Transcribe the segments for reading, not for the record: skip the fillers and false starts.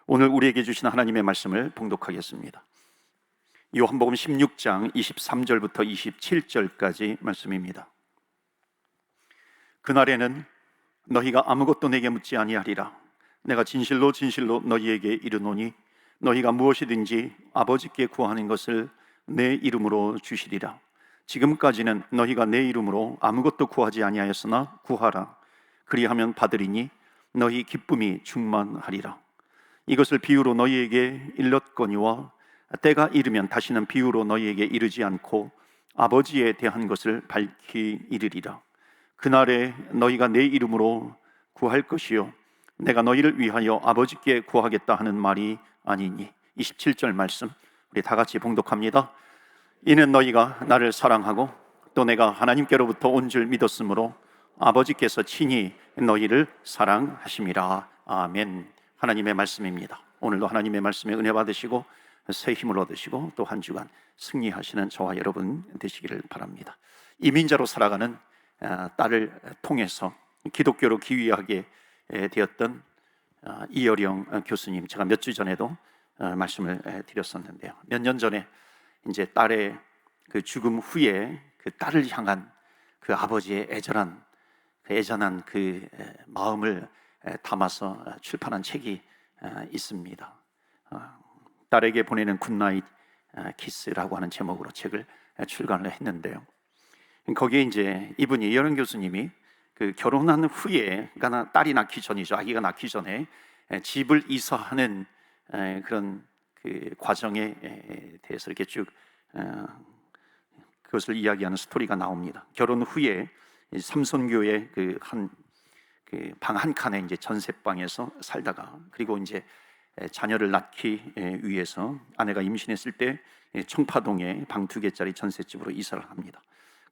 오늘 우리에게 주신 하나님의 말씀을 봉독하겠습니다. 요한복음 16장 23절부터 27절까지 말씀입니다. 그날에는 너희가 아무것도 내게 묻지 아니하리라. 내가 진실로 진실로 너희에게 이르노니 너희가 무엇이든지 아버지께 구하는 것을 내 이름으로 주시리라. 지금까지는 너희가 내 이름으로 아무것도 구하지 아니하였으나 구하라. 그리하면 받으리니 너희 기쁨이 충만하리라. 이것을 비유로 너희에게 일렀거니와 때가 이르면 다시는 비유로 너희에게 이르지 않고 아버지에 대한 것을 밝히 이르리라. 그날에 너희가 내 이름으로 구할 것이요 내가 너희를 위하여 아버지께 구하겠다 하는 말이 아니니. 27절 말씀 우리 다 같이 봉독합니다. 이는 너희가 나를 사랑하고 또 내가 하나님께로부터 온 줄 믿었으므로 아버지께서 친히 너희를 사랑하심이라. 아멘. 하나님의 말씀입니다. 오늘도 하나님의 말씀에 은혜 받으시고 새 힘을 얻으시고 또 한 주간 승리하시는 저와 여러분 되시기를 바랍니다. 이민자로 살아가는 딸을 통해서 기독교로 귀의하게 되었던 이여령 교수님, 제가 몇 주 전에도 말씀을 드렸었는데요. 몇 년 전에 이제 딸의 그 죽음 후에 그 딸을 향한 그 아버지의 애절한 그 마음을 담아서 출판한 책이 있습니다. 딸에게 보내는 굿나잇 키스라고 하는 제목으로 책을 출간을 했는데요. 거기에 이제 이분이 이여령 교수님이 그 결혼한 후에, 그러니까 딸이 낳기 전이죠. 아기가 낳기 전에 집을 이사하는 그런 그 과정에 대해서 이렇게 쭉 그것을 이야기하는 스토리가 나옵니다. 결혼 후에 삼선교회 방 한 칸에 이제 전셋방에서 살다가, 그리고 이제 자녀를 낳기 위해서 아내가 임신했을 때 청파동에 방 2개짜리 전셋집으로 이사를 합니다.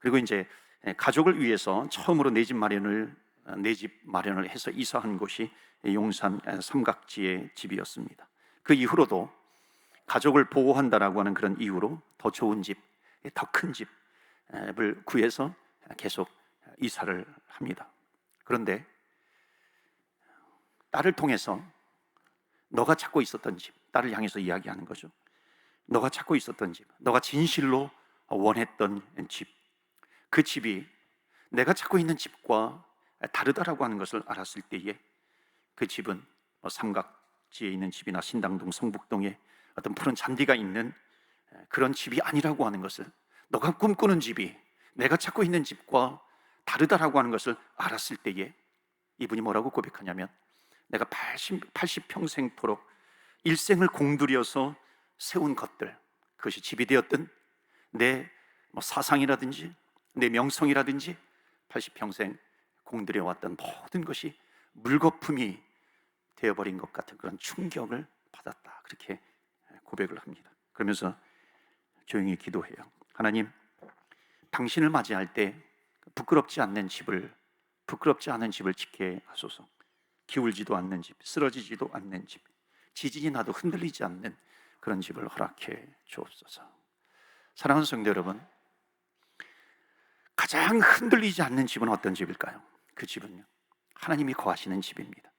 그리고 이제 가족을 위해서 처음으로 내 집 마련을 해서 이사한 곳이 용산 삼각지의 집이었습니다. 그 이후로도 가족을 보호한다라고 하는 그런 이유로 더 좋은 집, 더 큰 집을 구해서 계속 이사를 합니다. 그런데 딸을 통해서 너가 찾고 있었던 집, 딸을 향해서 이야기하는 거죠. 너가 찾고 있었던 집, 너가 진실로 원했던 집, 그 집이 내가 찾고 있는 집과 다르다라고 하는 것을 알았을 때에 그 집은 삼각지에 있는 집이나 신당동, 성북동에 어떤 푸른 잔디가 있는 그런 집이 아니라고 하는 것을, 너가 꿈꾸는 집이 내가 찾고 있는 집과 다르다라고 하는 것을 알았을 때에 이분이 뭐라고 고백하냐면, 내가 80평생토록 일생을 공들여서 세운 것들, 그것이 집이 되었든 내 사상이라든지 내 명성이라든지 80평생 공들여왔던 모든 것이 물거품이 되어버린 것 같은 그런 충격을 받았다, 그렇게 고백을 합니다. 그러면서 조용히 기도해요. 하나님, 당신을 맞이할 때 부끄럽지 않은 집을 짓게 하소서. 기울지도 않는 집, 쓰러지지도 않는 집, 지진이 나도 흔들리지 않는 그런 집을 허락해 주옵소서. 사랑하는 성도 여러분, 가장 흔들리지 않는 집은 어떤 집일까요? 그 집은요, 하나님이 거하시는 집입니다.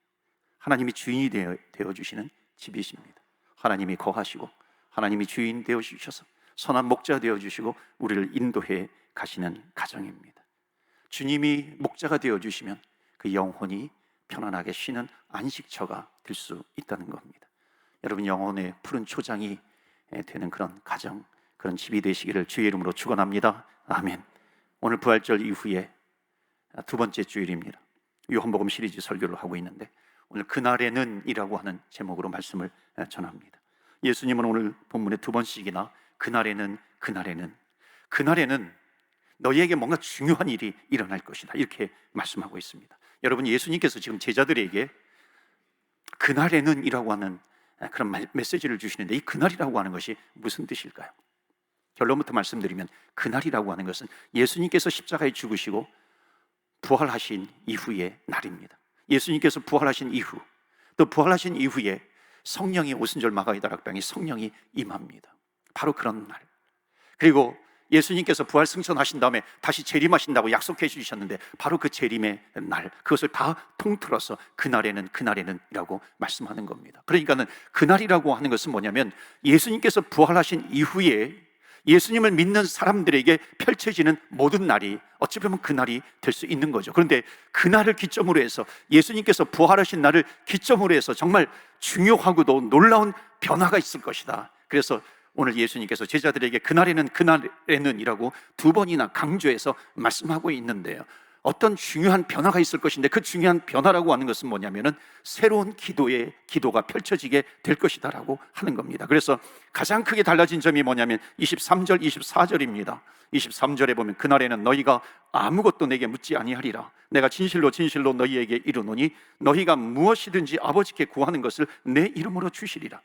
하나님이 주인이 되어주시는 집이십니다. 하나님이 거하시고 하나님이 주인 되어주셔서 선한 목자 되어주시고 우리를 인도해 가시는 가정입니다. 주님이 목자가 되어주시면 그 영혼이 편안하게 쉬는 안식처가 될 수 있다는 겁니다. 여러분, 영혼의 푸른 초장이 되는 그런 가정, 그런 집이 되시기를 주의 이름으로 축원합니다. 아멘. 오늘 부활절 이후에 두 번째 주일입니다. 요한복음 시리즈 설교를 하고 있는데, 오늘 그날에는 이라고 하는 제목으로 말씀을 전합니다. 예수님은 오늘 본문에 두 번씩이나 그날에는 너희에게 뭔가 중요한 일이 일어날 것이다, 이렇게 말씀하고 있습니다. 여러분, 예수님께서 지금 제자들에게 그날에는 이라고 하는 그런 메시지를 주시는데, 이 그날이라고 하는 것이 무슨 뜻일까요? 결론부터 말씀드리면, 그날이라고 하는 것은 예수님께서 십자가에 죽으시고 부활하신 이후의 날입니다. 예수님께서 부활하신 이후, 또 부활하신 이후에 성령이, 오순절 마가의 다락방에 성령이 임합니다. 바로 그런 날. 그리고 예수님께서 부활 승천하신 다음에 다시 재림하신다고 약속해 주셨는데 바로 그 재림의 날, 그것을 다 통틀어서 그날에는이라고 말씀하는 겁니다. 그러니까는 그날이라고 하는 것은 뭐냐면 예수님께서 부활하신 이후에 예수님을 믿는 사람들에게 펼쳐지는 모든 날이 어찌 보면 그날이 될 수 있는 거죠. 그런데 그날을 기점으로 해서, 예수님께서 부활하신 날을 기점으로 해서 정말 중요하고도 놀라운 변화가 있을 것이다. 그래서 오늘 예수님께서 제자들에게 그날에는이라고 두 번이나 강조해서 말씀하고 있는데요, 어떤 중요한 변화가 있을 것인데 그 중요한 변화라고 하는 것은 뭐냐면은 새로운 기도가 펼쳐지게 될 것이다 라고 하는 겁니다. 그래서 가장 크게 달라진 점이 뭐냐면 23절, 24절입니다. 23절에 보면 그날에는 너희가 아무것도 내게 묻지 아니하리라. 내가 진실로 진실로 너희에게 이르노니 너희가 무엇이든지 아버지께 구하는 것을 내 이름으로 주시리라.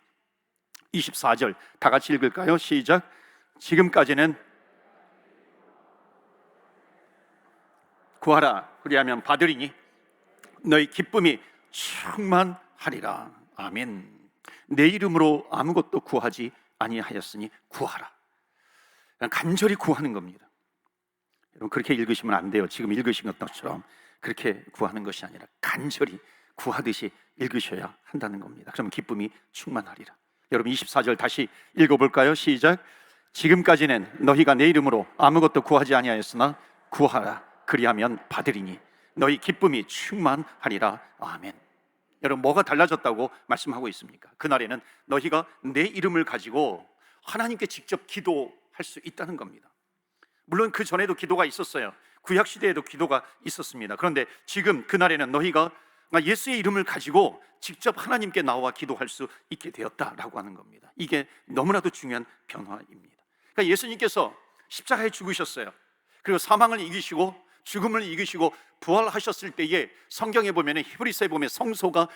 24절 다 같이 읽을까요? 시작. 지금까지는 구하라 그리하면 받으리니 너희 기쁨이 충만하리라. 아멘. 내 이름으로 아무것도 구하지 아니하였으니 구하라. 간절히 구하는 겁니다. 여러분 그렇게 읽으시면 안 돼요. 지금 읽으신 것처럼 그렇게 구하는 것이 아니라 간절히 구하듯이 읽으셔야 한다는 겁니다. 그러면 기쁨이 충만하리라. 여러분 24절 다시 읽어볼까요? 시작. 지금까지는 너희가 내 이름으로 아무것도 구하지 아니하였으나 구하라 그리하면 받으리니 너희 기쁨이 충만하리라. 아멘. 여러분 뭐가 달라졌다고 말씀하고 있습니까? 그날에는 너희가 내 이름을 가지고 하나님께 직접 기도할 수 있다는 겁니다. 물론 그 전에도 기도가 있었어요. 구약시대에도 기도가 있었습니다. 그런데 지금 그날에는 너희가 예수의 이름을 가지고 직접 하나님께 나와 기도할 수 있게 되었다라고 하는 겁니다. 이게 너무나도 중요한 변화입니다. 그러니까 예수님께서 십자가에 죽으셨어요. 그리고 사망을 이기시고 죽음을 이기시고 부활하셨을 때에 성경에 보면, 히브리서에 보면 성소와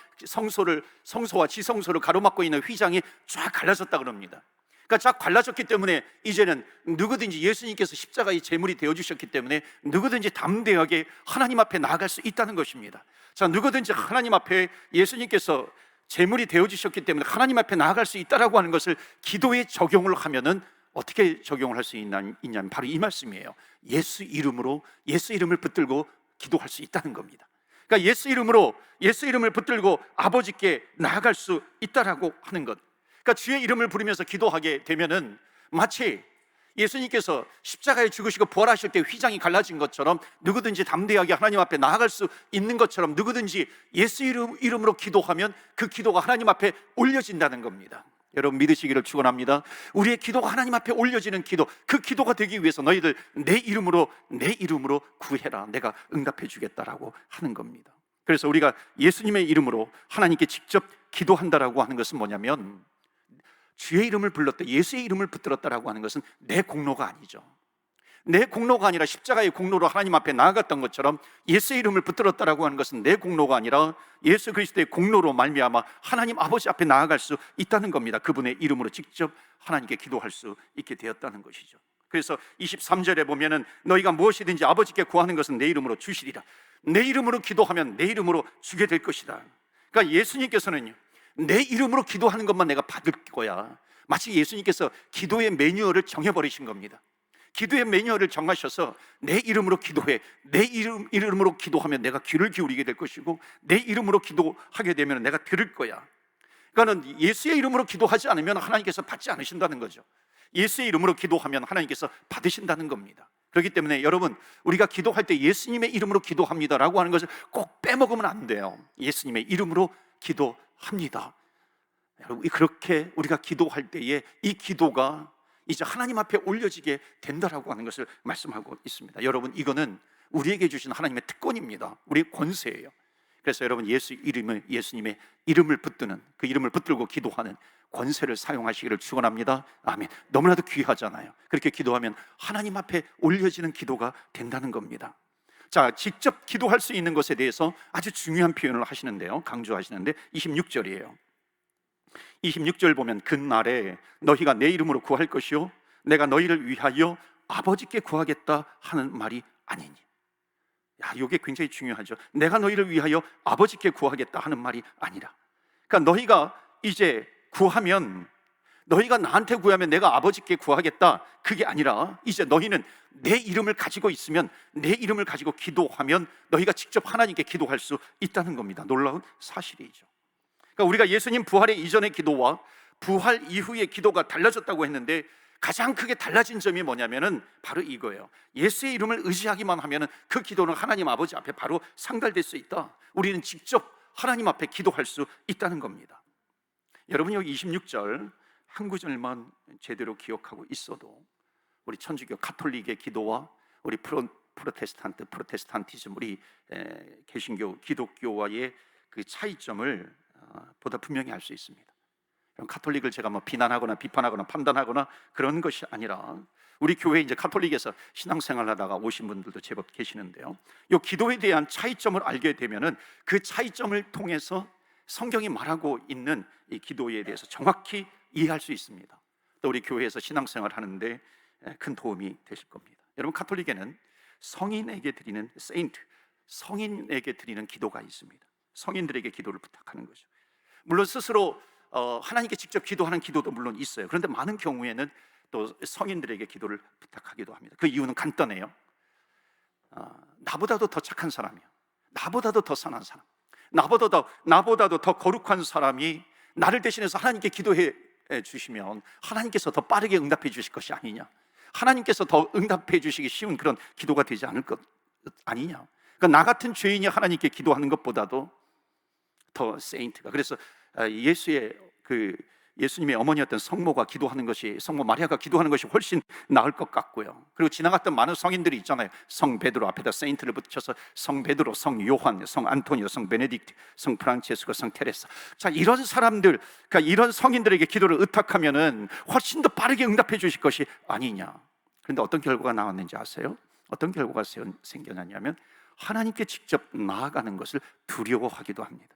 지성소를 가로막고 있는 휘장이 쫙 갈라졌다 그럽니다. 그러니까 쫙 갈라졌기 때문에 이제는 누구든지 예수님께서 십자가의 제물이 되어주셨기 때문에 누구든지 담대하게 하나님 앞에 나아갈 수 있다는 것입니다. 자, 누구든지 하나님 앞에 예수님께서 제물이 되어주셨기 때문에 하나님 앞에 나아갈 수 있다라고 하는 것을 기도에 적용을 하면은 어떻게 적용을 할 수 있냐면 바로 이 말씀이에요. 예수 이름을 붙들고 기도할 수 있다는 겁니다. 그러니까 예수 이름을 붙들고 아버지께 나아갈 수 있다라고 하는 것. 그러니까 주의 이름을 부르면서 기도하게 되면은 마치 예수님께서 십자가에 죽으시고 부활하실 때 휘장이 갈라진 것처럼 누구든지 담대하게 하나님 앞에 나아갈 수 있는 것처럼 누구든지 예수 이름으로 기도하면 그 기도가 하나님 앞에 올려진다는 겁니다. 여러분 믿으시기를 축원합니다. 우리의 기도가 하나님 앞에 올려지는 기도, 그 기도가 되기 위해서 너희들 내 이름으로 구해라. 내가 응답해 주겠다라고 하는 겁니다. 그래서 우리가 예수님의 이름으로 하나님께 직접 기도한다라고 하는 것은 뭐냐면 주의 이름을 불렀다, 예수의 이름을 붙들었다라고 하는 것은 내 공로가 아니죠. 내 공로가 아니라 십자가의 공로로 하나님 앞에 나아갔던 것처럼 예수의 이름을 붙들었다라고 하는 것은 내 공로가 아니라 예수 그리스도의 공로로 말미암아 하나님 아버지 앞에 나아갈 수 있다는 겁니다. 그분의 이름으로 직접 하나님께 기도할 수 있게 되었다는 것이죠. 그래서 23절에 보면은 너희가 무엇이든지 아버지께 구하는 것은 내 이름으로 주시리라. 내 이름으로 기도하면 내 이름으로 주게 될 것이다. 그러니까 예수님께서는요, 내 이름으로 기도하는 것만 내가 받을 거야. 마치 예수님께서 기도의 매뉴얼을 정해버리신 겁니다. 기도의 매뉴얼을 정하셔서 내 이름으로 기도해. 내 이름으로 기도하면 내가 귀를 기울이게 될 것이고 내 이름으로 기도하게 되면 내가 들을 거야. 그러니까 예수의 이름으로 기도하지 않으면 하나님께서 받지 않으신다는 거죠. 예수의 이름으로 기도하면 하나님께서 받으신다는 겁니다. 그렇기 때문에 여러분, 우리가 기도할 때 예수님의 이름으로 기도합니다라고 하는 것을 꼭 빼먹으면 안 돼요. 예수님의 이름으로 기도합니다. 여러분, 그렇게 우리가 기도할 때에 이 기도가 이제 하나님 앞에 올려지게 된다라고 하는 것을 말씀하고 있습니다. 여러분, 이거는 우리에게 주신 하나님의 특권입니다. 우리의 권세예요. 그래서 여러분, 예수님의 이름을 붙드는, 그 이름을 붙들고 기도하는 권세를 사용하시기를 축원합니다. 아멘. 너무나도 귀하잖아요. 그렇게 기도하면 하나님 앞에 올려지는 기도가 된다는 겁니다. 자, 직접 기도할 수 있는 것에 대해서 아주 중요한 표현을 하시는데요, 강조하시는데 26절이에요. 26절 보면 그날에 너희가 내 이름으로 구할 것이요 내가 너희를 위하여 아버지께 구하겠다 하는 말이 아니니. 이게 굉장히 중요하죠. 내가 너희를 위하여 아버지께 구하겠다 하는 말이 아니라. 그러니까 너희가 이제 구하면 너희가 나한테 구하면 내가 아버지께 구하겠다, 그게 아니라 이제 너희는 내 이름을 가지고 있으면, 내 이름을 가지고 기도하면 너희가 직접 하나님께 기도할 수 있다는 겁니다. 놀라운 사실이죠. 그러니까 우리가 예수님 부활의 이전의 기도와 부활 이후의 기도가 달라졌다고 했는데, 가장 크게 달라진 점이 뭐냐면은 바로 이거예요. 예수의 이름을 의지하기만 하면은 그 기도는 하나님 아버지 앞에 바로 상달될 수 있다. 우리는 직접 하나님 앞에 기도할 수 있다는 겁니다. 여러분, 여기 26절 한 구절만 제대로 기억하고 있어도 우리 천주교 카톨릭의 기도와 우리 프로테스탄티즘, 우리 개신교 기독교와의 그 차이점을 보다 분명히 알 수 있습니다. 카톨릭을 제가 뭐 비난하거나 비판하거나 판단하거나 그런 것이 아니라, 우리 교회 이제 카톨릭에서 신앙생활하다가 오신 분들도 제법 계시는데요, 이 기도에 대한 차이점을 알게 되면은 그 차이점을 통해서 성경이 말하고 있는 이 기도에 대해서 정확히 이해할 수 있습니다. 또 우리 교회에서 신앙생활 하는데 큰 도움이 되실 겁니다. 여러분, 카톨릭에는 성인에게 드리는 세인트, 성인에게 드리는 기도가 있습니다. 성인들에게 기도를 부탁하는 거죠. 물론 스스로 하나님께 직접 기도하는 기도도 물론 있어요. 그런데 많은 경우에는 또 성인들에게 기도를 부탁하기도 합니다. 그 이유는 간단해요. 나보다도 더 착한 사람이요, 나보다도 더 선한 사람, 나보다도 더 거룩한 사람이 나를 대신해서 하나님께 기도해 주시면 하나님께서 더 빠르게 응답해 주실 것이 아니냐, 하나님께서 더 응답해 주시기 쉬운 그런 기도가 되지 않을 것 아니냐. 그러니까 나 같은 죄인이 하나님께 기도하는 것보다도 더 세인트가, 그래서 예수님의 어머니였던 성모가 기도하는 것이, 성모 마리아가 기도하는 것이 훨씬 나을 것 같고요. 그리고 지나갔던 많은 성인들이 있잖아요. 성 베드로 앞에다 세인트를 붙여서 성 베드로, 성 요한, 성 안토니오, 성 베네딕트, 성 프란체스코, 성 테레사. 자, 이런 사람들, 그러니까 이런 성인들에게 기도를 의탁하면은 훨씬 더 빠르게 응답해 주실 것이 아니냐. 그런데 어떤 결과가 나왔는지 아세요? 어떤 결과가 생겨났냐면, 하나님께 직접 나아가는 것을 두려워하기도 합니다.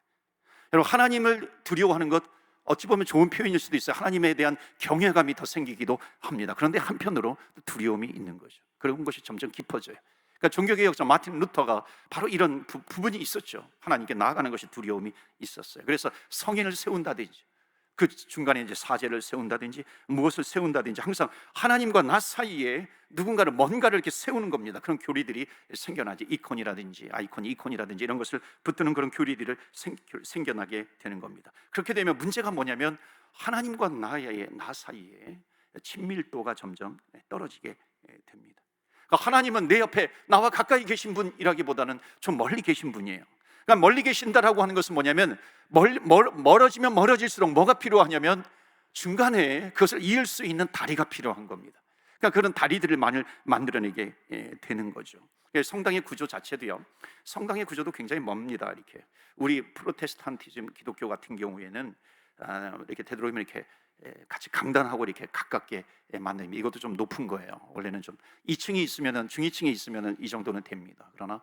여러분, 하나님을 두려워하는 것, 어찌 보면 좋은 표현일 수도 있어요. 하나님에 대한 경외감이 더 생기기도 합니다. 그런데 한편으로 두려움이 있는 거죠. 그런 것이 점점 깊어져요. 그러니까 종교개혁자 마틴 루터가 바로 이런 부분이 있었죠. 하나님께 나아가는 것이 두려움이 있었어요. 그래서 성인을 세운다든지, 그 중간에 이제 사제를 세운다든지 무엇을 세운다든지, 항상 하나님과 나 사이에 누군가를, 뭔가를 이렇게 세우는 겁니다. 그런 교리들이 생겨나지. 이콘이라든지 이런 것을 붙드는 그런 교리들을 생겨나게 되는 겁니다. 그렇게 되면 문제가 뭐냐면, 하나님과 나 사이에 친밀도가 점점 떨어지게 됩니다. 그러니까 하나님은 내 옆에 나와 가까이 계신 분이라기보다는 좀 멀리 계신 분이에요. 그러니까 멀리 계신다라고 하는 것은 뭐냐면, 멀어지면 멀어질수록 뭐가 필요하냐면, 중간에 그것을 이을 수 있는 다리가 필요한 겁니다. 그러니까 그런 다리들을 만들어내게 되는 거죠. 성당의 구조 자체도요, 성당의 구조도 굉장히 멉니다. 이렇게 우리 프로테스탄티즘 기독교 같은 경우에는 이렇게 되도록이면 이렇게 같이 강단하고 이렇게 가깝게 만듭니다. 이것도 좀 높은 거예요. 원래는 좀 2층이 있으면은, 중위층이 있으면은 이 정도는 됩니다. 그러나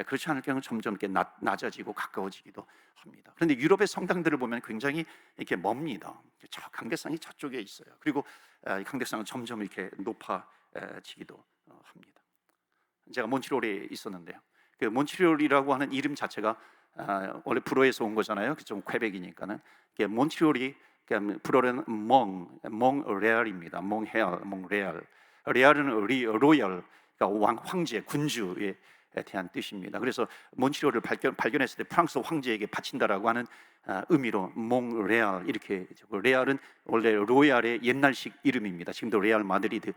그렇지 않을 경우는 점점 이렇게 낮아지고 가까워지기도 합니다. 그런데 유럽의 성당들을 보면 굉장히 이렇게 멉니다. 저 강대상이 저쪽에 있어요. 그리고 이 강대상은 점점 이렇게 높아지기도 합니다. 제가 몬트리올에 있었는데요, 그 몬트리올이라고 하는 이름 자체가 원래 불어에서 온 거잖아요. 좀 퀘벡이니까는. 몬트리올이 불어는 몽레알입니다. 몽레알. 레알은 로열, 그러니까 황제, 군주에 대한 뜻입니다. 그래서 몬트리올을 발견했을 때 프랑스 황제에게 바친다라고 하는 의미로 몽레알, 이렇게. 레알은 원래 로얄의 옛날식 이름입니다. 지금도 레알 마드리드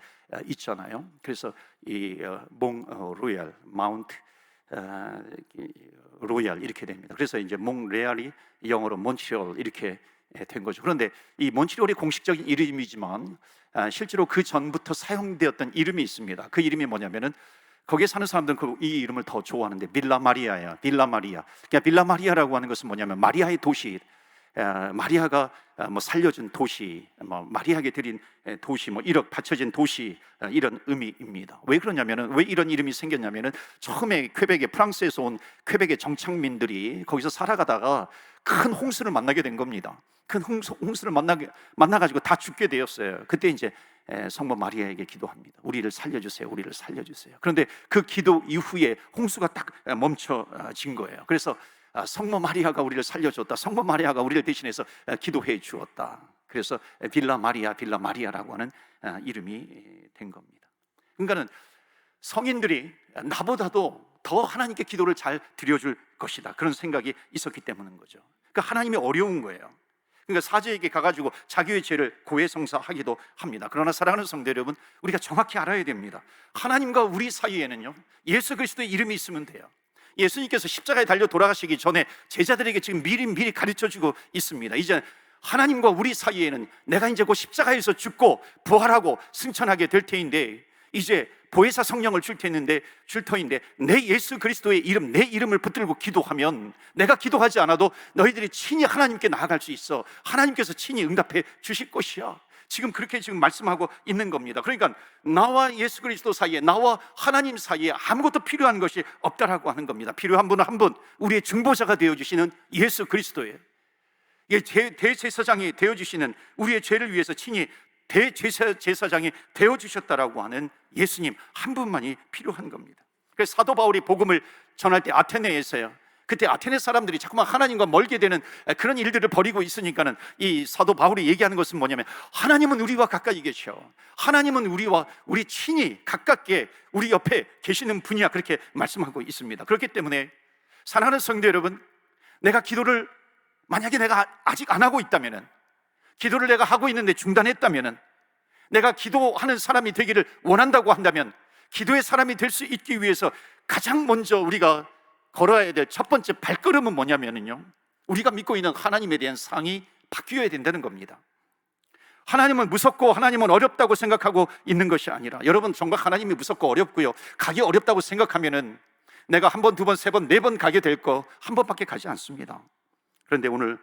있잖아요. 그래서 이 몽로얄, 마운트 로얄 이렇게 됩니다. 그래서 이제 몽레알이 영어로 몬트리올 이렇게 된 거죠. 그런데 이 몬트리올이 공식적인 이름이지만 실제로 그 전부터 사용되었던 이름이 있습니다. 그 이름이 뭐냐면은, 거기에 사는 사람들은 이 이름을 더 좋아하는데, 빌라 마리아야. 빌라 마리아. 그러니까 빌라 마리아라고 하는 것은 뭐냐면, 마리아의 도시, 마리아가 뭐 살려준 도시, 뭐 마리아에게 드린 도시, 뭐 1억 바쳐진 도시, 이런 의미입니다. 왜 그러냐면은, 왜 이런 이름이 생겼냐면은, 처음에 퀘벡에, 프랑스에서 온 퀘벡의 정착민들이 거기서 살아가다가 큰 홍수를 만나게 된 겁니다. 큰 홍수를 만나가지고 다 죽게 되었어요. 그때 이제 성모 마리아에게 기도합니다. 우리를 살려주세요, 우리를 살려주세요. 그런데 그 기도 이후에 홍수가 딱 멈춰진 거예요. 그래서 성모 마리아가 우리를 살려줬다, 성모 마리아가 우리를 대신해서 기도해 주었다. 그래서 빌라 마리아라고 하는 이름이 된 겁니다. 그러니까는 성인들이 나보다도 더 하나님께 기도를 잘 드려줄 것이다, 그런 생각이 있었기 때문인 거죠. 그러니까 하나님이 어려운 거예요. 그러니까 사제에게 가가지고 자기의 죄를 고해성사하기도 합니다. 그러나 사랑하는 성도 여러분, 우리가 정확히 알아야 됩니다. 하나님과 우리 사이에는요, 예수 그리스도의 이름이 있으면 돼요. 예수님께서 십자가에 달려 돌아가시기 전에 제자들에게 지금 미리 가르쳐주고 있습니다. 이제 하나님과 우리 사이에는 내가 이제 곧 십자가에서 죽고 부활하고 승천하게 될 테인데, 이제 보혜사 성령을 줄 터인데 내 예수 그리스도의 이름, 내 이름을 붙들고 기도하면 내가 기도하지 않아도 너희들이 친히 하나님께 나아갈 수 있어. 하나님께서 친히 응답해 주실 것이야. 지금 그렇게 지금 말씀하고 있는 겁니다. 그러니까 나와 예수 그리스도 사이에, 나와 하나님 사이에 아무것도 필요한 것이 없다라고 하는 겁니다. 필요한 분은 한 분, 우리의 중보자가 되어주시는 예수 그리스도예요. 대제사장이 되어주시는, 우리의 죄를 위해서 친히 대제사장이 되어주셨다라고 하는 예수님 한 분만이 필요한 겁니다. 그래서 사도 바울이 복음을 전할 때 아테네에서요, 그때 아테네 사람들이 자꾸만 하나님과 멀게 되는 그런 일들을 벌이고 있으니까는 이 사도 바울이 얘기하는 것은 뭐냐면, 하나님은 우리와 가까이 계셔. 하나님은 우리 친히 가깝게 우리 옆에 계시는 분이야, 그렇게 말씀하고 있습니다. 그렇기 때문에 사랑하는 성도 여러분, 내가 기도를 만약에 내가 아직 안 하고 있다면은, 기도를 내가 하고 있는데 중단했다면은, 내가 기도하는 사람이 되기를 원한다고 한다면, 기도의 사람이 될 수 있기 위해서 가장 먼저 우리가 걸어야 될 첫 번째 발걸음은 뭐냐면요, 우리가 믿고 있는 하나님에 대한 상이 바뀌어야 된다는 겁니다. 하나님은 무섭고 하나님은 어렵다고 생각하고 있는 것이 아니라, 여러분 정말 하나님이 무섭고 어렵고요, 가기 어렵다고 생각하면은 내가 한 번, 두 번, 세 번, 네 번 가게 될 거 한 번밖에 가지 않습니다. 그런데 오늘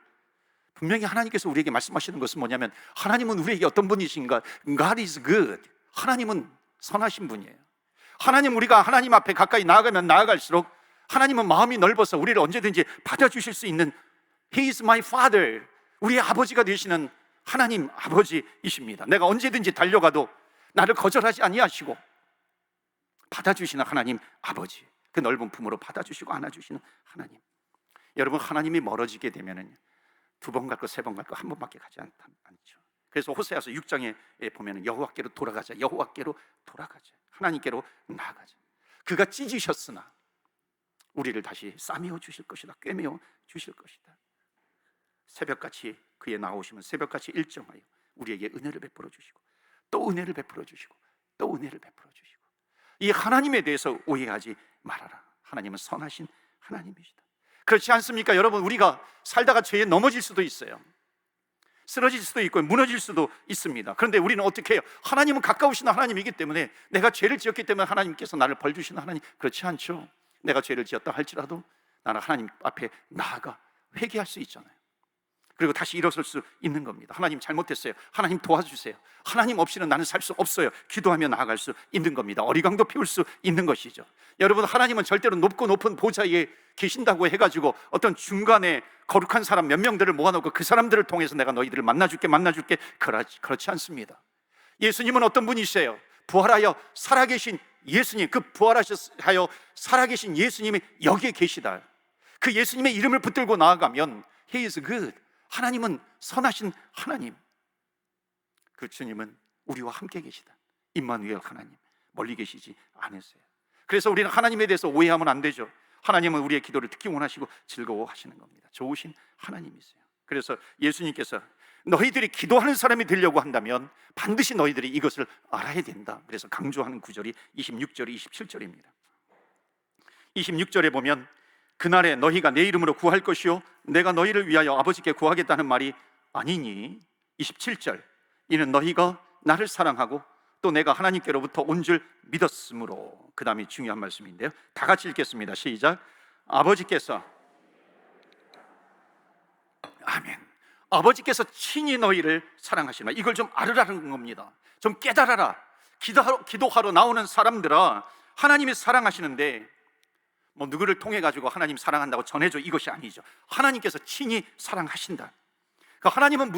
분명히 하나님께서 우리에게 말씀하시는 것은 뭐냐면, 하나님은 우리에게 어떤 분이신가? God is good. 하나님은 선하신 분이에요. 하나님, 우리가 하나님 앞에 가까이 나아가면 나아갈수록 하나님은 마음이 넓어서 우리를 언제든지 받아주실 수 있는, He is my Father, 우리의 아버지가 되시는 하나님 아버지이십니다. 내가 언제든지 달려가도 나를 거절하지 아니하시고 받아주시는 하나님 아버지, 그 넓은 품으로 받아주시고 안아주시는 하나님. 여러분, 하나님이 멀어지게 되면은 두 번 갈 거, 세 번 갈 거 한 번밖에 가지 않죠. 그래서 호세아서 6장에 보면은 여호와께로 돌아가자, 여호와께로 돌아가자, 하나님께로 나아가자. 그가 찢으셨으나 우리를 다시 싸매어 주실 것이다, 꿰매어 주실 것이다. 새벽같이 그의 나오시면 새벽같이 일정하여 우리에게 은혜를 베풀어 주시고 또 은혜를 베풀어 주시고 또 은혜를 베풀어 주시고, 이 하나님에 대해서 오해하지 말아라. 하나님은 선하신 하나님이시다. 그렇지 않습니까? 여러분, 우리가 살다가 죄에 넘어질 수도 있어요. 쓰러질 수도 있고 무너질 수도 있습니다. 그런데 우리는 어떻게 해요? 하나님은 가까우신 하나님이기 때문에, 내가 죄를 지었기 때문에 하나님께서 나를 벌 주시는 하나님, 그렇지 않죠. 내가 죄를 지었다 할지라도 나는 하나님 앞에 나아가 회개할 수 있잖아요. 그리고 다시 일어설 수 있는 겁니다. 하나님 잘못했어요, 하나님 도와주세요, 하나님 없이는 나는 살 수 없어요, 기도하며 나아갈 수 있는 겁니다. 어리광도 피울 수 있는 것이죠. 여러분, 하나님은 절대로 높은 보좌에 계신다고 해가지고 어떤 중간에 거룩한 사람 몇 명들을 모아놓고 그 사람들을 통해서 내가 너희들을 만나줄게 그렇지 않습니다. 예수님은 어떤 분이세요? 부활하여 살아계신 예수님, 그 부활하여 살아계신 예수님이 여기에 계시다. 그 예수님의 이름을 붙들고 나아가면 He is good. 하나님은 선하신 하나님, 그 주님은 우리와 함께 계시다. 임마누엘 하나님, 멀리 계시지 않으세요. 그래서 우리는 하나님에 대해서 오해하면 안 되죠. 하나님은 우리의 기도를 듣기 원하시고 즐거워하시는 겁니다. 좋으신 하나님이세요. 그래서 예수님께서 너희들이 기도하는 사람이 되려고 한다면 반드시 너희들이 이것을 알아야 된다, 그래서 강조하는 구절이 26절, 27절입니다. 26절에 보면, 그날에 너희가 내 이름으로 구할 것이요 내가 너희를 위하여 아버지께 구하겠다는 말이 아니니. 27절, 이는 너희가 나를 사랑하고 또 내가 하나님께로부터 온 줄 믿었으므로. 그 다음이 중요한 말씀인데요, 다 같이 읽겠습니다. 시작. 아버지께서, 아멘, 아버지께서 친히 너희를 사랑하시나. 이걸 좀 알으라는 겁니다. 좀 깨달아라. 기도하러 나오는 사람들아, 하나님이 사랑하시는데 뭐 누구를 통해 가지고 하나님 사랑한다고 전해줘, 이것이 아니죠. 하나님께서 친히 사랑하신다. 그러니까 하나님은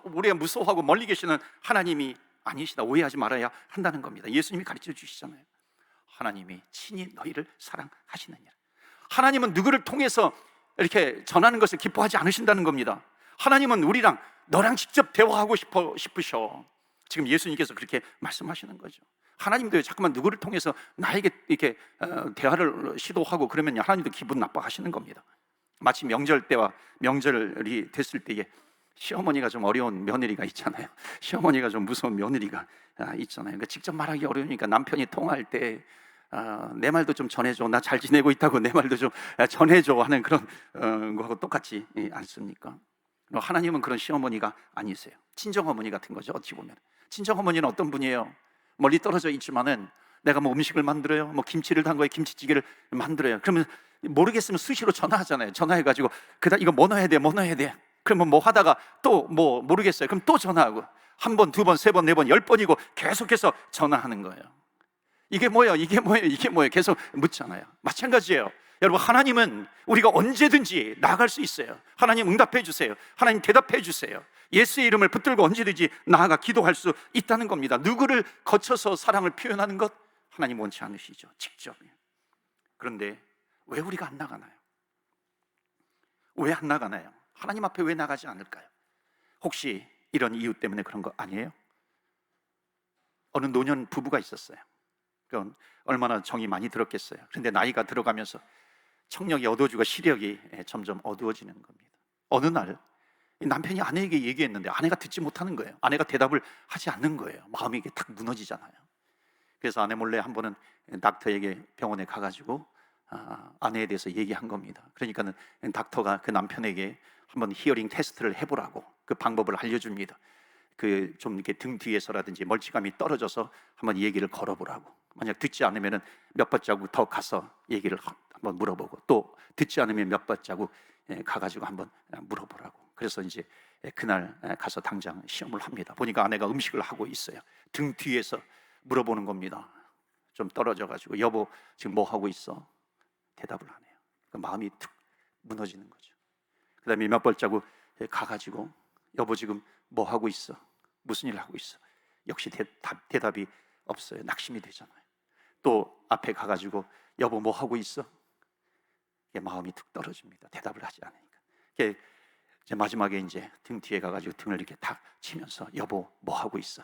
우리가 무서워하고 멀리 계시는 하나님이 아니시다, 오해하지 말아야 한다는 겁니다. 예수님이 가르쳐 주시잖아요. 하나님이 친히 너희를 사랑하시느니라. 하나님은 누구를 통해서 이렇게 전하는 것을 기뻐하지 않으신다는 겁니다. 하나님은 우리랑 너랑 직접 대화하고 싶으셔. 지금 예수님께서 그렇게 말씀하시는 거죠. 하나님도 자꾸만 누구를 통해서 나에게 이렇게 대화를 시도하고 그러면 하나님도 기분 나빠하시는 겁니다. 마치 명절 때와 명절이 됐을 때에 시어머니가 좀 어려운 며느리가 있잖아요. 시어머니가 좀 무서운 며느리가 있잖아요. 그러니까 직접 말하기 어려우니까 남편이 통화할 때 내 말도 좀 전해줘, 나 잘 지내고 있다고 내 말도 좀 전해줘 하는 그런 거하고 똑같지 않습니까? 하나님은 그런 시어머니가 아니세요. 친정어머니 같은 거죠. 어찌 보면 친정어머니는 어떤 분이에요? 멀리 떨어져 있지만은 내가 뭐 음식을 만들어요, 뭐 김치를 담궈요, 김치찌개를 만들어요. 그러면 모르겠으면 수시로 전화하잖아요. 전화해가지고 그다음 이거 뭐 넣어야 돼, 뭐 넣어야 돼. 그러면 뭐 하다가 또 뭐 모르겠어요. 그럼 또 전화하고 한 번, 두 번, 세 번, 네 번, 10번이고 계속해서 전화하는 거예요. 이게 뭐예요? 이게 뭐예요? 이게 뭐예요? 계속 묻잖아요. 마찬가지예요. 여러분, 하나님은 우리가 언제든지 나아갈 수 있어요. 하나님 응답해 주세요. 하나님 대답해 주세요. 예수의 이름을 붙들고 언제든지 나아가 기도할 수 있다는 겁니다. 누구를 거쳐서 사랑을 표현하는 것 하나님 원치 않으시죠. 직접. 그런데 왜 우리가 안 나가나요? 왜 안 나가나요? 하나님 앞에 왜 나가지 않을까요? 혹시 이런 이유 때문에 그런 거 아니에요? 어느 노년 부부가 있었어요. 그건 얼마나 정이 많이 들었겠어요. 그런데 나이가 들어가면서 청력이 어두워지고 시력이 점점 어두워지는 겁니다. 어느 날 남편이 아내에게 얘기했는데 아내가 듣지 못하는 거예요. 아내가 대답을 하지 않는 거예요. 마음이 이게 탁 무너지잖아요. 그래서 아내 몰래 한 번은 닥터에게 병원에 가가지고 아내에 대해서 얘기한 겁니다. 그러니까는 닥터가 그 남편에게 한번 히어링 테스트를 해보라고 그 방법을 알려줍니다. 그 좀 이렇게 등 뒤에서라든지 멀찌감이 떨어져서 한번 얘기를 걸어보라고. 만약 듣지 않으면은 몇 발자국 더 가서 얘기를 한번 물어보고, 또 듣지 않으면 몇 발자국 가가지고 한번 물어보라고. 그래서 이제 그날 가서 당장 시험을 합니다. 보니까 아내가 음식을 하고 있어요. 등 뒤에서 물어보는 겁니다. 좀 떨어져가지고 여보 지금 뭐 하고 있어? 대답을 안 해요. 마음이 툭 무너지는 거죠. 그 다음에 몇 발자국 가가지고 여보 지금 뭐 하고 있어? 무슨 일 하고 있어? 역시 대답이 없어요. 낙심이 되잖아요. 또 앞에 가가지고 여보 뭐 하고 있어? 마음이 툭 떨어집니다. 대답을 하지 않으니까. 이제 마지막에 이제 등 뒤에 가가지고 등을 이렇게 탁 치면서 여보 뭐 하고 있어?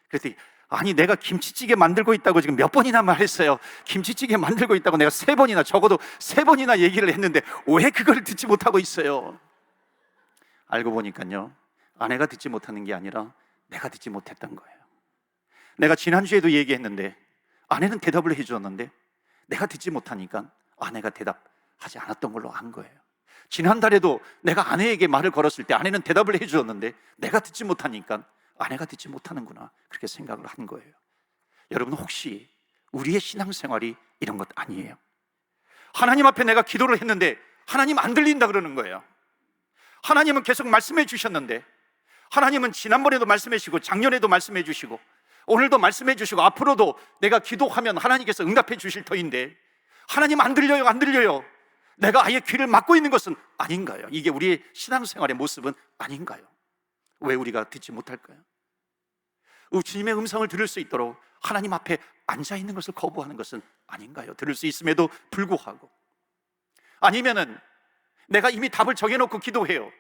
그랬더니 아니 내가 김치찌개 만들고 있다고 지금 몇 번이나 말했어요. 김치찌개 만들고 있다고 내가 3번이나, 적어도 3번이나 얘기를 했는데 왜 그걸 듣지 못하고 있어요? 알고 보니까요, 아내가 듣지 못하는 게 아니라 내가 듣지 못했던 거예요. 내가 지난주에도 얘기했는데 아내는 대답을 해주었는데 내가 듣지 못하니까 아내가 대답하지 않았던 걸로 안 거예요. 지난달에도 내가 아내에게 말을 걸었을 때 아내는 대답을 해주었는데 내가 듣지 못하니까 아내가 듣지 못하는구나, 그렇게 생각을 한 거예요. 여러분, 혹시 우리의 신앙생활이 이런 것 아니에요? 하나님 앞에 내가 기도를 했는데 하나님 안 들린다 그러는 거예요. 하나님은 계속 말씀해 주셨는데, 하나님은 지난번에도 말씀해 주시고 작년에도 말씀해 주시고 오늘도 말씀해 주시고 앞으로도 내가 기도하면 하나님께서 응답해 주실 터인데 하나님 안 들려요, 안 들려요. 내가 아예 귀를 막고 있는 것은 아닌가요? 이게 우리의 신앙생활의 모습은 아닌가요? 왜 우리가 듣지 못할까요? 주님의 음성을 들을 수 있도록 하나님 앞에 앉아 있는 것을 거부하는 것은 아닌가요? 들을 수 있음에도 불구하고. 아니면은 내가 이미 답을 정해놓고 기도해요.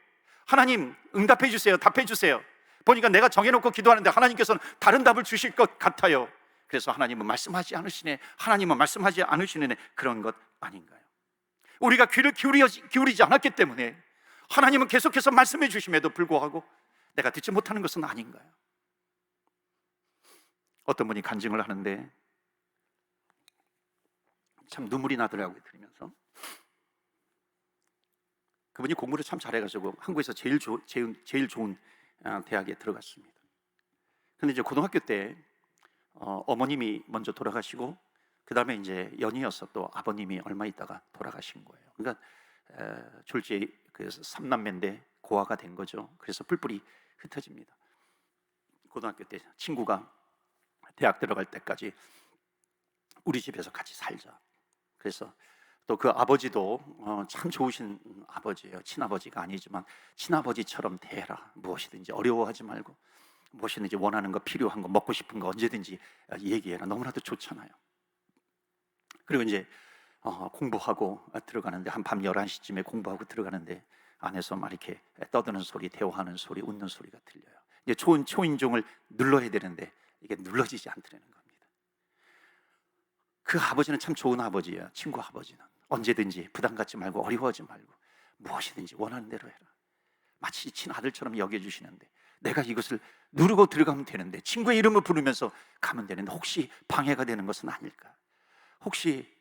하나님 응답해 주세요, 답해 주세요. 보니까 내가 정해놓고 기도하는데 하나님께서는 다른 답을 주실 것 같아요. 그래서 하나님은 말씀하지 않으시네, 하나님은 말씀하지 않으시네, 그런 것 아닌가요? 우리가 귀를 기울이지 않았기 때문에 하나님은 계속해서 말씀해 주심에도 불구하고 내가 듣지 못하는 것은 아닌가요? 어떤 분이 간증을 하는데 참 눈물이 나더라고요, 들으면서. 그분이 공부를 참 잘해가지고 한국에서 제일 좋은 대학에 들어갔습니다. 근데 이제 고등학교 때 어머님이 먼저 돌아가시고 그 다음에 이제 연이어서 또 아버님이 얼마 있다가 돌아가신 거예요. 그러니까 졸지에 그 3남매인데 고아가 된 거죠. 그래서 뿔뿔이 흩어집니다. 고등학교 때 친구가 대학 들어갈 때까지 우리 집에서 같이 살자. 그래서 또 그 아버지도 참 좋으신 아버지예요. 친아버지가 아니지만 친아버지처럼 대해라. 무엇이든지 어려워하지 말고 무엇이든지 원하는 거, 필요한 거, 먹고 싶은 거 언제든지 얘기해라. 너무나도 좋잖아요. 그리고 이제 공부하고 들어가는데 한 밤 11시쯤에 공부하고 들어가는데 안에서 막 이렇게 떠드는 소리, 대화하는 소리, 웃는 소리가 들려요. 이제 초인종을 눌러야 되는데 이게 눌러지지 않더라는 겁니다. 그 아버지는 참 좋은 아버지예요. 친구 아버지는 언제든지 부담 갖지 말고 어려워하지 말고 무엇이든지 원하는 대로 해라. 마치 친아들처럼 여겨주시는데 내가 이것을 누르고 들어가면 되는데, 친구의 이름을 부르면서 가면 되는데 혹시 방해가 되는 것은 아닐까? 혹시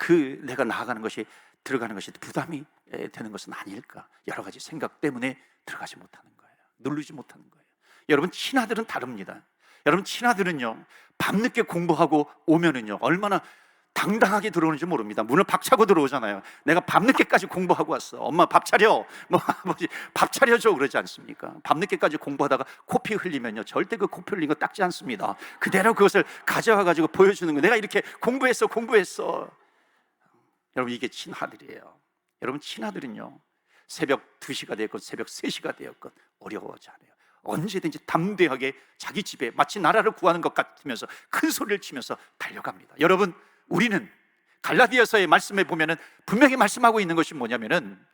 내가 나아가는 것이, 들어가는 것이 부담이 되는 것은 아닐까? 여러 가지 생각 때문에 들어가지 못하는 거예요. 누르지 못하는 거예요. 여러분, 친아들은 다릅니다. 여러분, 친아들은요, 밤늦게 공부하고 오면은요 얼마나 당당하게 들어오는지 모릅니다. 문을 박차고 들어오잖아요. 내가 밤늦게까지 공부하고 왔어. 엄마 밥 차려. 뭐 아버지 밥 차려줘, 그러지 않습니까? 밤늦게까지 공부하다가 코피 흘리면요 절대 그 코피 흘린 거 닦지 않습니다. 그대로 그것을 가져와 가지고 보여주는 거예요. 내가 이렇게 공부했어. 여러분, 이게 친아들이에요. 여러분, 친아들은요 새벽 2시가 되었건 새벽 3시가 되었건 어려워하지 않아요. 언제든지 담대하게 자기 집에 마치 나라를 구하는 것 같으면서 큰 소리를 치면서 달려갑니다. 여러분, 우리는 갈라디아서의 말씀에 보면은 분명히 말씀하고 있는 것이 뭐냐면은,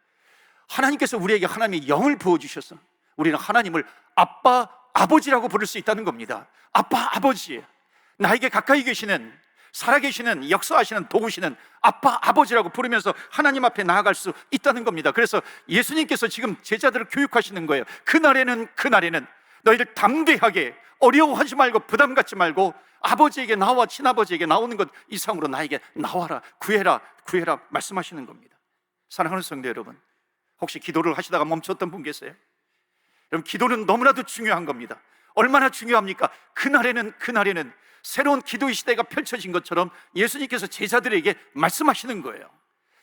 하나님께서 우리에게 하나님의 영을 부어주셔서 우리는 하나님을 아빠, 아버지라고 부를 수 있다는 겁니다. 아빠, 아버지, 나에게 가까이 계시는, 살아계시는, 역사하시는, 도우시는 아빠, 아버지라고 부르면서 하나님 앞에 나아갈 수 있다는 겁니다. 그래서 예수님께서 지금 제자들을 교육하시는 거예요. 그날에는 너희들 담대하게, 어려워하지 말고 부담 갖지 말고 아버지에게 나와, 친아버지에게 나오는 것 이상으로 나에게 나와라, 구해라 말씀하시는 겁니다. 사랑하는 성도 여러분, 혹시 기도를 하시다가 멈췄던 분 계세요? 여러분, 기도는 너무나도 중요한 겁니다. 얼마나 중요합니까? 그날에는 새로운 기도의 시대가 펼쳐진 것처럼 예수님께서 제자들에게 말씀하시는 거예요.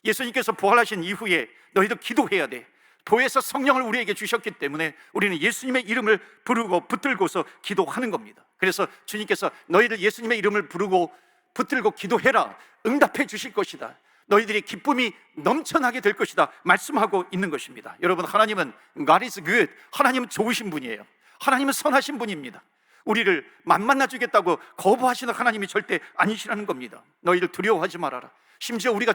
예수님께서 부활하신 이후에 너희도 기도해야 돼. 도에서 성령을 우리에게 주셨기 때문에 우리는 예수님의 이름을 부르고 붙들고서 기도하는 겁니다. 그래서 주님께서 너희들 예수님의 이름을 부르고 붙들고 기도해라, 응답해 주실 것이다, 너희들의 기쁨이 넘쳐나게 될 것이다 말씀하고 있는 것입니다. 여러분, 하나님은 God is good. 하나님은 좋으신 분이에요. 하나님은 선하신 분입니다. 우리를 만만나 주겠다고 거부하시는 하나님이 절대 아니시라는 겁니다. 너희들 두려워하지 말아라. 심지어 우리가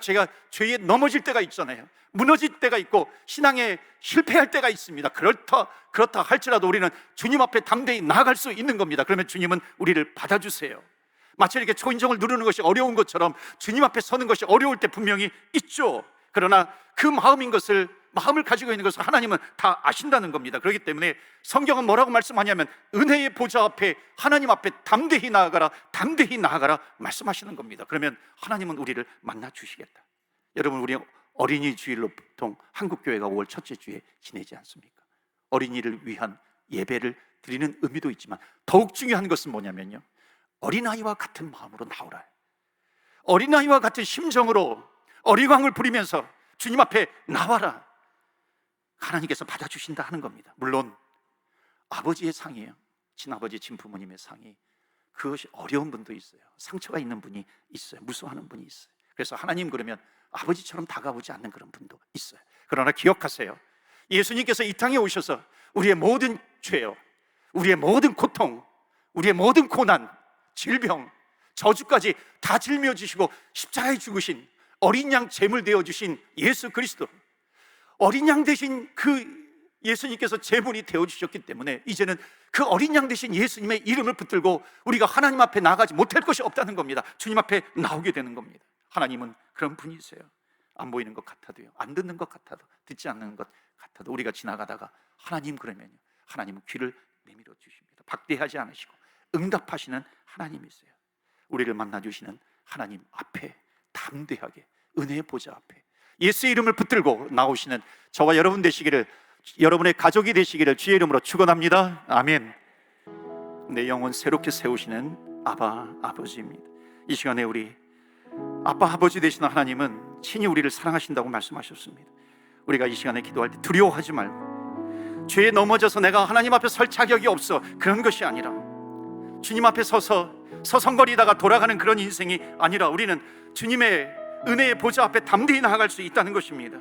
죄에 넘어질 때가 있잖아요. 무너질 때가 있고 신앙에 실패할 때가 있습니다. 그렇다 할지라도 우리는 주님 앞에 담대히 나아갈 수 있는 겁니다. 그러면 주님은 우리를 받아주세요. 마치 이렇게 초인종을 누르는 것이 어려운 것처럼 주님 앞에 서는 것이 어려울 때 분명히 있죠. 그러나 그 마음을 가지고 있는 것을 하나님은 다 아신다는 겁니다. 그렇기 때문에 성경은 뭐라고 말씀하냐면, 은혜의 보좌 앞에, 하나님 앞에 담대히 나아가라 말씀하시는 겁니다. 그러면 하나님은 우리를 만나 주시겠다. 여러분, 우리 어린이 주일로 보통 한국교회가 5월 첫째 주에 지내지 않습니까? 어린이를 위한 예배를 드리는 의미도 있지만 더욱 중요한 것은 뭐냐면요, 어린아이와 같은 마음으로 나오라. 어린아이와 같은 심정으로 어리광을 부리면서 주님 앞에 나와라. 하나님께서 받아주신다 하는 겁니다. 물론 아버지의 상이에요. 친아버지, 친부모님의 상이, 그것이 어려운 분도 있어요. 상처가 있는 분이 있어요. 무서워하는 분이 있어요. 그래서 하나님 그러면 아버지처럼 다가오지 않는 그런 분도 있어요. 그러나 기억하세요. 예수님께서 이 땅에 오셔서 우리의 모든 죄요, 우리의 모든 고통, 우리의 모든 고난, 질병, 저주까지 다 짊어지시고 십자가에 죽으신 어린 양 제물 되어주신 예수 그리스도, 어린 양 대신 그 예수님께서 제물이 되어주셨기 때문에 이제는 그 어린 양 대신 예수님의 이름을 붙들고 우리가 하나님 앞에 나가지 못할 것이 없다는 겁니다. 주님 앞에 나오게 되는 겁니다. 하나님은 그런 분이세요. 안 보이는 것 같아도요, 안 듣는 것 같아도, 듣지 않는 것 같아도 우리가 지나가다가 그러면요, 하나님은 귀를 내밀어 주십니다. 박대하지 않으시고 응답하시는 하나님이세요. 우리를 만나주시는 하나님 앞에 담대하게 은혜의 보좌 앞에 예수의 이름을 붙들고 나오시는 저와 여러분 되시기를, 여러분의 가족이 되시기를 주의 이름으로 축원합니다. 아멘. 내 영혼 새롭게 세우시는 아버지입니다. 이 시간에 우리 아빠, 아버지 되시는 하나님은 친히 우리를 사랑하신다고 말씀하셨습니다. 우리가 이 시간에 기도할 때 두려워하지 말고, 죄에 넘어져서 내가 하나님 앞에 설 자격이 없어, 그런 것이 아니라 주님 앞에 서서 서성거리다가 돌아가는 그런 인생이 아니라 우리는 주님의 은혜의 보좌 앞에 담대히 나아갈 수 있다는 것입니다.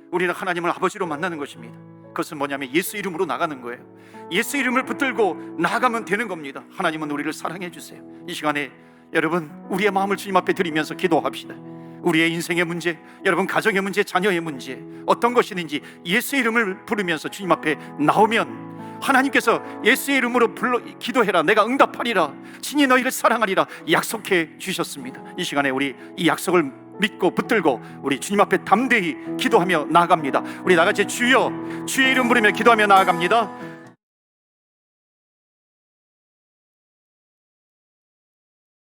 우리는 하나님을 아버지로 만나는 것입니다. 그것은 뭐냐면 예수 이름으로 나가는 거예요. 예수 이름을 붙들고 나아가면 되는 겁니다. 하나님은 우리를 사랑해 주세요. 이 시간에 여러분, 우리의 마음을 주님 앞에 드리면서 기도합시다. 우리의 인생의 문제, 여러분 가정의 문제, 자녀의 문제, 어떤 것이든지 예수의 이름을 부르면서 주님 앞에 나오면 하나님께서 예수의 이름으로 불러 기도해라, 내가 응답하리라, 친히 너희를 사랑하리라 약속해 주셨습니다. 이 시간에 우리 이 약속을 믿고 붙들고 우리 주님 앞에 담대히 기도하며 나아갑니다. 우리 나같이 주여, 주의 이름 부르며 기도하며 나아갑니다.